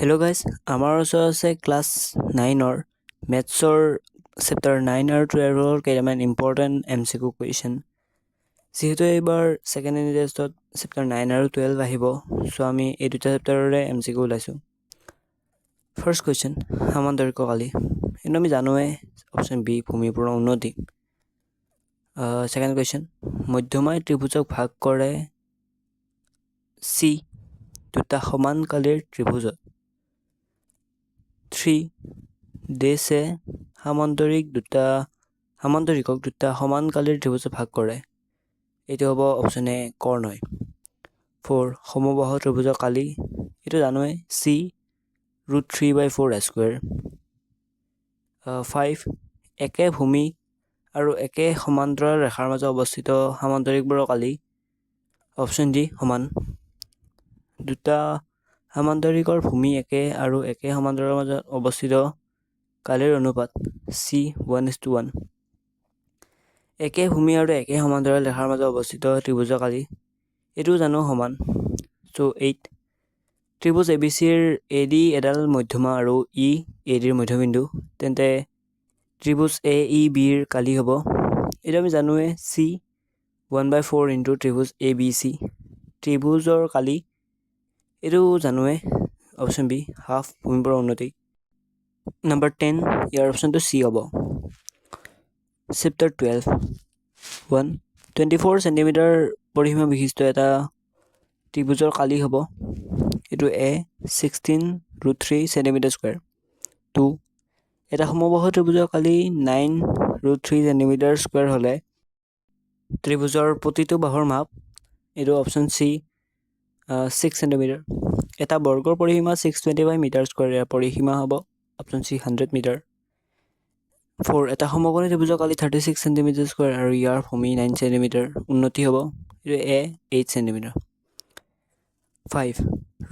Hello' guys, আমাৰ ওচৰত আছে ক্লাছ 9-ৰ মেথছৰ চেপ্টাৰ 9 আৰু 12ৰ কেইটামান ইম্পৰ্টেণ্ট MCQ কুৱেশ্যন। যিহেতু এইবাৰ ছেকেণ্ড ইউনিট টেষ্টত চেপ্টাৰ 9 আৰু 12 আহিব, চ' আমি এই দুটা চেপ্টাৰৰে MCQ ওলাইছোঁ। ফাৰ্ষ্ট কুৱেশ্যন, সামান্তৰিক কালি। কিন্তু আমি জানোৱেই অপশ্যন বি ভূমিৰ উন্নতি। ছেকেণ্ড কুৱেশ্যন, মধ্যমাই ত্ৰিভুজক ভাগ কৰে চি দুটা সমানকালিৰ ত্ৰিভুজত। 3. দেশে সামান্তৰিকক দুটা সমানকালিৰ ত্ৰিভুজত ভাগ কৰে। এইটো হ'ব অপশ্যন এ কৰ্ণ হয়। 4. সমবাহু ত্ৰিভুজৰ কালি। এইটো জানোৱেই চি √3/4 স্কুৱেৰ। 5. একে ভূমি আৰু একে সমান্তৰাল ৰেখাৰ মাজত অৱস্থিত সামান্তৰিকবোৰৰ কালি। অপশ্যন ডি সমান। দুটা সামান্তৰিকৰ ভূমি একে আৰু একে সমান্তৰালৰ মাজত অৱস্থিত কালিৰ অনুপাত চি 1:1। একে ভূমি আৰু একে সমান্তৰাল ৰেখাৰ মাজত অৱস্থিত ত্ৰিভুজৰ কালি, এইটো জানো সমান। চ' 8. ত্ৰিভুজ ABCৰ AD এডাল মধ্যমা আৰু ই ADৰ মধ্যবিন্দু, তেন্তে ত্ৰিভুজ AEBৰ কালি হ'ব। এইটো আমি জানোৱেই চি 1/4 ইণ্টু ত্ৰিভুজ ABC। ত্ৰিভুজৰ কালি, এইটো জানোৱেই অপশ্যন বি হাফ ভূমিৰ উন্নতি। নাম্বাৰ 10, ইয়াৰ অপশ্যনটো চি হ'ব। চেপ্টাৰ 12 1. 24 চেণ্টিমিটাৰ পৰিসীমা বিশিষ্ট এটা ত্ৰিভুজৰ কালি হ'ব। এইটো এ 16√3 চেণ্টিমিটাৰ স্কুৱেৰ। 2. এটা সমবাহু ত্ৰিভুজৰ কালি 9√3 চেণ্টিমিটাৰ স্কুৱেৰ হ'লে ত্ৰিভুজৰ প্ৰতিটো বাহুৰ মাপ, এইটো অপশ্যন চি 6 চেণ্টিমিটাৰ। এটা বৰ্গৰ পৰিসীমা 625 মিটাৰ স্কুৱেৰ, ইয়াৰ পৰিসীমা হ'ব অপশ্যন চি 100 মিটাৰ। 4. এটা সমকোণী ত্ৰিভুজৰ কালি 36 চেণ্টিমিটাৰ স্কুৱেৰ আৰু ইয়াৰ ভূমি 9 চেণ্টিমিটাৰ, উন্নতি হ'ব। এইটো এ 8 চেণ্টিমিটাৰ। 5.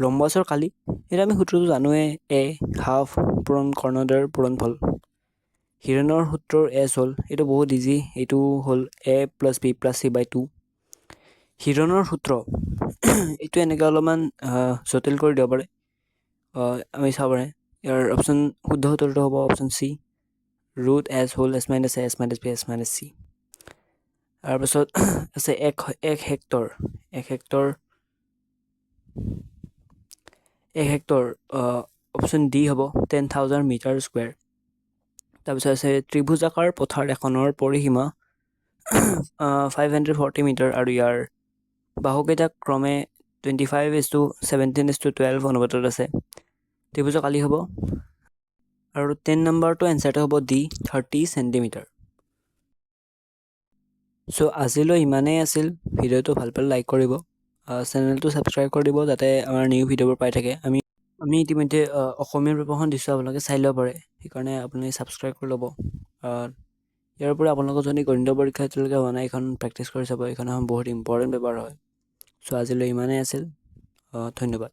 ৰম্বাছৰ কালি। এতিয়া আমি সূত্ৰটো জানোৱেই এ হাফ পূৰণ কৰ্ণদ্বয়ৰ পূৰণফল। হিৰণৰ সূত্ৰৰ এছ হ'ল, এইটো বহুত ইজি, এইটো হ'ল a + b + c/2। হিৰণৰ সূত্ৰ এইটো এনেকৈ অলপমান জটিল কৰি দিব পাৰে, আমি চাব পাৰে। ইয়াৰ অপশ্যন শুদ্ধ উত্তৰটো হ'ব অপশ্যন চি √s হ'ল s - a s - b s - c। তাৰপাছত আছে এক হেক্টৰ অপশ্যন ডি হ'ব 10,000 মিটাৰ স্কুৱেৰ। তাৰপিছত আছে ত্ৰিভুজাকাৰ পথাৰ এখনৰ পৰিসীমা 540 মিটাৰ আৰু ইয়াৰ বাহুকেইটা ক্ৰমে 25:17:12 অনুপাতত আছে। ত্ৰিভুজৰ কালি হ'ব। আৰু 10 নম্বৰটো এনচাৰটো হ'ব ডি 30 চেণ্টিমিটাৰ। চ' আজিলৈ ইমানেই আছিল। ভিডিঅ'টো ভাল পালে লাইক কৰিব, চেনেলটো ছাবস্ক্ৰাইব কৰি দিব যাতে আমাৰ নিউ ভিডিঅ'বোৰ পাই থাকে। আমি ইতিমধ্যে অসমীয়া পেপাৰখন দিছোঁ, আপোনালোকে চাই ল'ব পাৰে, সেইকাৰণে আপুনি ছাবস্ক্ৰাইব কৰি ল'ব। ইয়াৰ উপৰি আপোনালোকৰ যদি গণিত পৰীক্ষা এতিয়ালৈকে হোৱা নাই, এইখন প্ৰেক্টিছ কৰি চাব। এইখন এখন বহুত ইম্পৰ্টেণ্ট পেপাৰ হয়। চ' আজিলৈ ইমানেই আছিল। ধন্যবাদ।